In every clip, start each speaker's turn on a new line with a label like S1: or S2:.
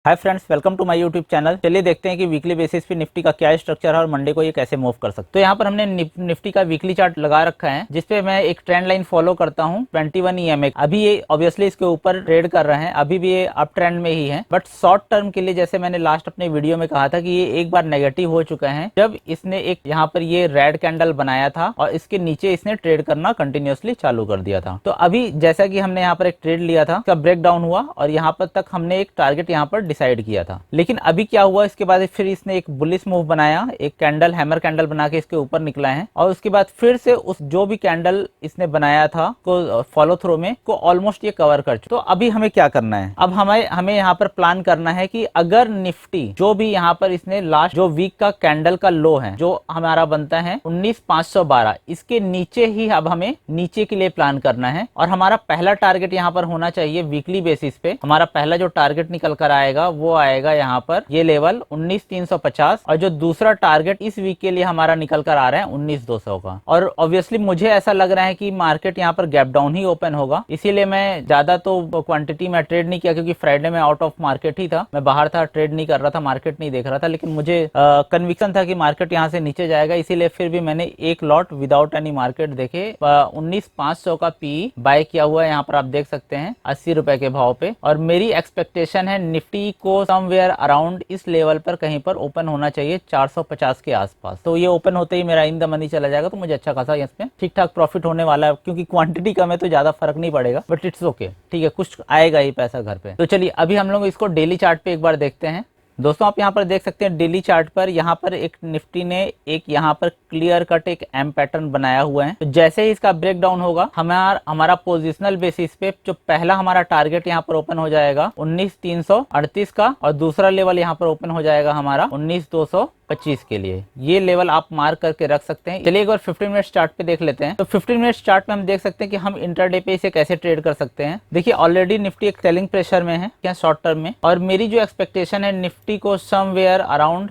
S1: Hi friends, welcome to my YouTube channel. चलिए देखते हैं कि वीकली बेसिस पे निफ्टी का क्या स्ट्रक्चर है और मंडे को ये कैसे मूव कर सकते हैं। तो यहाँ पर हमने निफ्टी का वीकली चार्ट लगा रखा है जिसपे मैं एक ट्रेंड लाइन फॉलो करता हूँ 21 EMA। अभी ये ऑब्वियसली इसके ऊपर ट्रेड कर रहे हैं, अभी भी ये अप ट्रेंड में ही है, बट शॉर्ट टर्म के लिए जैसे मैंने लास्ट अपने वीडियो में कहा था कि ये एक बार नेगेटिव हो चुका है जब इसने एक यहाँ पर ये रेड कैंडल बनाया था और इसके नीचे इसने ट्रेड करना कंटिन्यूअसली चालू कर दिया था। तो अभी जैसा कि हमने यहाँ पर एक ट्रेड लिया था, इसका ब्रेक डाउन हुआ और यहाँ पर तक हमने एक टारगेट यहाँ पर डिसाइड किया था। लेकिन अभी क्या हुआ, इसके बाद फिर इसने एक बुलिश मूव बनाया, एक कैंडल हैमर कैंडल बना के इसके ऊपर निकला है और उसके बाद फिर से उस जो भी कैंडल इसने बनाया था को फॉलो थ्रू में को ऑलमोस्ट ये कवर कर चुका। तो अभी हमें क्या करना है, अब हमें यहाँ पर प्लान करना है कि अगर निफ्टी जो भी यहाँ पर इसने लास्ट जो वीक का कैंडल का लो है जो हमारा बनता है 19,512, इसके नीचे ही अब हमें नीचे के लिए प्लान करना है और हमारा पहला टारगेट यहाँ पर होना चाहिए वीकली बेसिस पे। हमारा पहला जो टारगेट निकल कर आएगा वो आएगा यहाँ पर ये लेवल 19,350 और जो दूसरा टारगेट इस वीक के लिए हमारा निकल कर आ रहा है 19,200 का। और ऑब्वियसली मुझे ऐसा लग रहा है कि मार्केट यहाँ पर गैप डाउन ही ओपन होगा, इसीलिए मैं ज्यादा तो क्वांटिटी में ट्रेड नहीं किया क्योंकि फ्राइडे में आउट ऑफ मार्केट ही था, मैं बाहर था, ट्रेड नहीं कर रहा था, मार्केट नहीं देख रहा था। लेकिन मुझे कन्विक्शन था कि मार्केट यहाँ से नीचे जाएगा, इसीलिए फिर भी मैंने एक लॉट विदाउट एनी मार्केट देखे 19,500 का पी बाय किया हुआ है। यहाँ पर आप देख सकते हैं 80 रुपए के भाव पे। और मेरी एक्सपेक्टेशन है निफ्टी को समवेयर अराउंड इस लेवल पर कहीं पर ओपन होना चाहिए 450 के आसपास। तो ये ओपन होते ही मेरा इन द मनी चला जाएगा, तो मुझे अच्छा खासा इसमें ठीक ठाक प्रॉफिट होने वाला है क्योंकि क्वांटिटी कम है तो ज्यादा फर्क नहीं पड़ेगा, बट इट्स ओके, ठीक है, कुछ आएगा ही पैसा घर पे। तो चलिए अभी हम लोग इसको डेली चार्ट पे एक बार देखते हैं। दोस्तों आप यहाँ पर देख सकते हैं डेली चार्ट पर यहाँ पर एक निफ्टी ने एक यहाँ पर क्लियर कट एक एम पैटर्न बनाया हुआ है। तो जैसे ही इसका ब्रेक डाउन होगा हमारा पोजिशनल बेसिस पे जो पहला हमारा टारगेट यहाँ पर ओपन हो जाएगा 19,338 का और दूसरा लेवल यहाँ पर ओपन हो जाएगा हमारा 19,225 के लिए। ये लेवल आप मार्क करके रख सकते हैं। चलिए एक बार 15 मिनट चार्ट पे देख लेते हैं। तो 15 मिनट चार्ट में हम देख सकते हैं कि हम इंटरडे पे इसे कैसे ट्रेड कर सकते हैं। देखिए ऑलरेडी निफ्टी एक सेलिंग प्रेशर में है क्या शॉर्ट टर्म में, और मेरी जो एक्सपेक्टेशन है निफ्टी को समवेयर अराउंड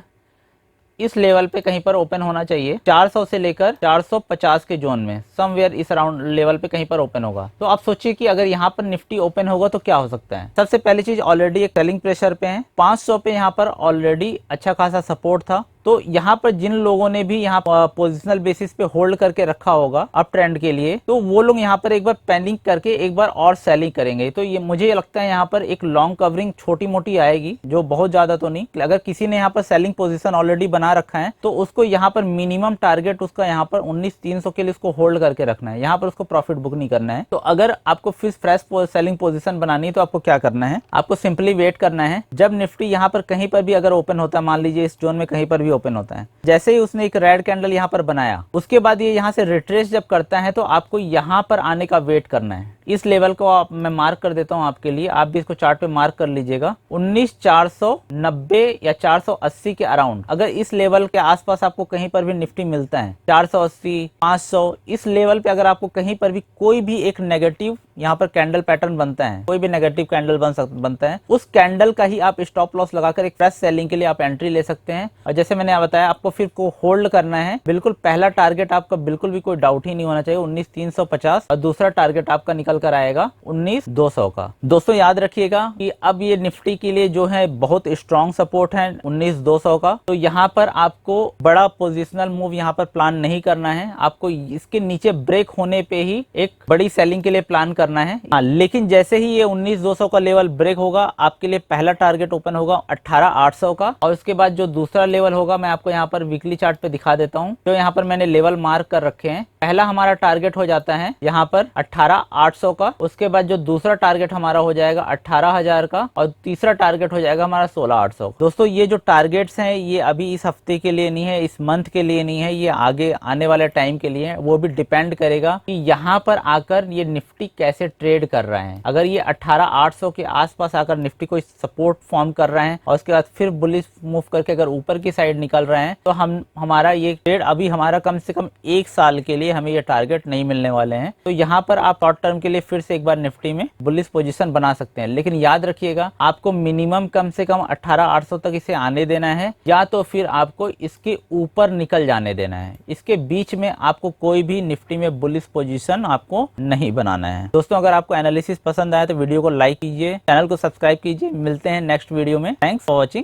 S1: इस लेवल पे कहीं पर ओपन होना चाहिए 400 से लेकर 450 के जोन में, समवेयर इस अराउंड लेवल पे कहीं पर ओपन होगा। तो आप सोचिए कि अगर यहाँ पर निफ्टी ओपन होगा तो क्या हो सकता है। सबसे पहली चीज ऑलरेडी एक सेलिंग प्रेशर पे है, 500 पे यहाँ पर ऑलरेडी अच्छा खासा सपोर्ट था। तो यहाँ पर जिन लोगों ने भी यहाँ पोजिशनल बेसिस पे होल्ड करके रखा होगा अप ट्रेंड के लिए, तो वो लोग यहाँ पर एक बार पैनिक करके एक बार और सेलिंग करेंगे। तो ये मुझे लगता है यहाँ पर एक लॉन्ग कवरिंग छोटी मोटी आएगी, जो बहुत ज्यादा तो नहीं। अगर किसी ने यहाँ पर सेलिंग पोजीशन ऑलरेडी बना रखा है तो उसको यहाँ पर मिनिमम टारगेट उसका यहाँ पर 19,300 के लिए उसको होल्ड करके रखना है, यहाँ पर उसको प्रॉफिट बुक नहीं करना है। तो अगर आपको फिर फ्रेश सेलिंग पोजीशन बनानी है तो आपको क्या करना है, आपको सिंपली वेट करना है। जब निफ्टी यहाँ पर कहीं पर भी अगर ओपन होता है, मान लीजिए इस जोन में कहीं पर भी ओपन होता है, जैसे ही उसने एक रेड कैंडल यहाँ पर बनाया, उसके बाद ये यहाँ से रिट्रेस जब करता है तो आपको यहाँ पर आने का वेट करना है। इस लेवल को मैं मार्क कर देता हूँ आपके लिए, आप भी इसको चार्ट पे मार्क कर लीजिएगा। 19,490 या 480 के अराउंड अगर इस लेवल के आसपास आपको कहीं पर भी निफ्टी मिलता है, 480, 500, इस लेवल पे अगर आपको कहीं पर भी कोई भी एक नेगेटिव यहाँ पर कैंडल पैटर्न बनता है, कोई भी नेगेटिव कैंडल बनता है, उस कैंडल का ही आप स्टॉप लॉस लगाकर एक फ्रेश सेलिंग के लिए आप एंट्री ले सकते हैं। और जैसे मैंने बताया आपको फिर को होल्ड करना है। बिल्कुल पहला टारगेट आपका बिल्कुल भी कोई डाउट ही नहीं होना चाहिए 19,350 और दूसरा टारगेट आपका निकल कर आएगा 19,200 का। दोस्तों याद रखिएगा कि अब ये निफ्टी के लिए जो है बहुत स्ट्रॉन्ग सपोर्ट है 19,200 का। तो यहाँ पर आपको बड़ा पोजिशनल मूव यहाँ पर प्लान नहीं करना है, आपको इसके नीचे ब्रेक होने पे ही एक बड़ी सेलिंग के लिए प्लान करना है। लेकिन जैसे ही ये 19,200 का लेवल ब्रेक होगा, आपके लिए पहला टारगेट ओपन होगा 18,800 का और उसके बाद जो दूसरा लेवल होगा मैं आपको यहाँ पर वीकली चार्ट पे दिखा देता हूँ। तो यहाँ पर मैंने लेवल मार्क कर रखे हैं। पहला हमारा टारगेट हो जाता है यहाँ पर 18,800 का, उसके बाद जो दूसरा टारगेट हमारा हो जाएगा 18,000 का और तीसरा टारगेट हो जाएगा हमारा 16,800। दोस्तों ये जो टारगेट्स हैं ये अभी इस हफ्ते के लिए नहीं है, इस मंथ के लिए नहीं है, ये आगे आने वाले टाइम के लिए है। वो भी डिपेंड करेगा कि यहाँ पर आकर ये निफ्टी कैसे ट्रेड कर रहा है। अगर ये 18,800 के आसपास आकर निफ्टी को सपोर्ट फॉर्म कर रहे हैं और उसके बाद फिर बुलिश मूव करके अगर ऊपर की साइड निकल रहे हैं तो हमारा ये ट्रेड अभी हमारा कम से कम 1 साल के लिए चाहिए, हमें ये टारगेट नहीं मिलने वाले हैं। तो यहाँ पर आप शॉर्ट टर्म के लिए फिर से एक बार निफ्टी में बुलिश पोजीशन बना सकते हैं, लेकिन याद रखिएगा आपको मिनिमम कम से कम 18,800 तक इसे आने देना है, या तो फिर आपको इसके ऊपर निकल जाने देना है। इसके बीच में आपको कोई भी निफ्टी में बुलिश पोजीशन आपको नहीं बनाना है। दोस्तों, अगर आपको एनालिसिस पसंद आया तो वीडियो को लाइक कीजिए, चैनल को सब्सक्राइब कीजिए। मिलते हैं नेक्स्ट वीडियो में। Thanks for watching.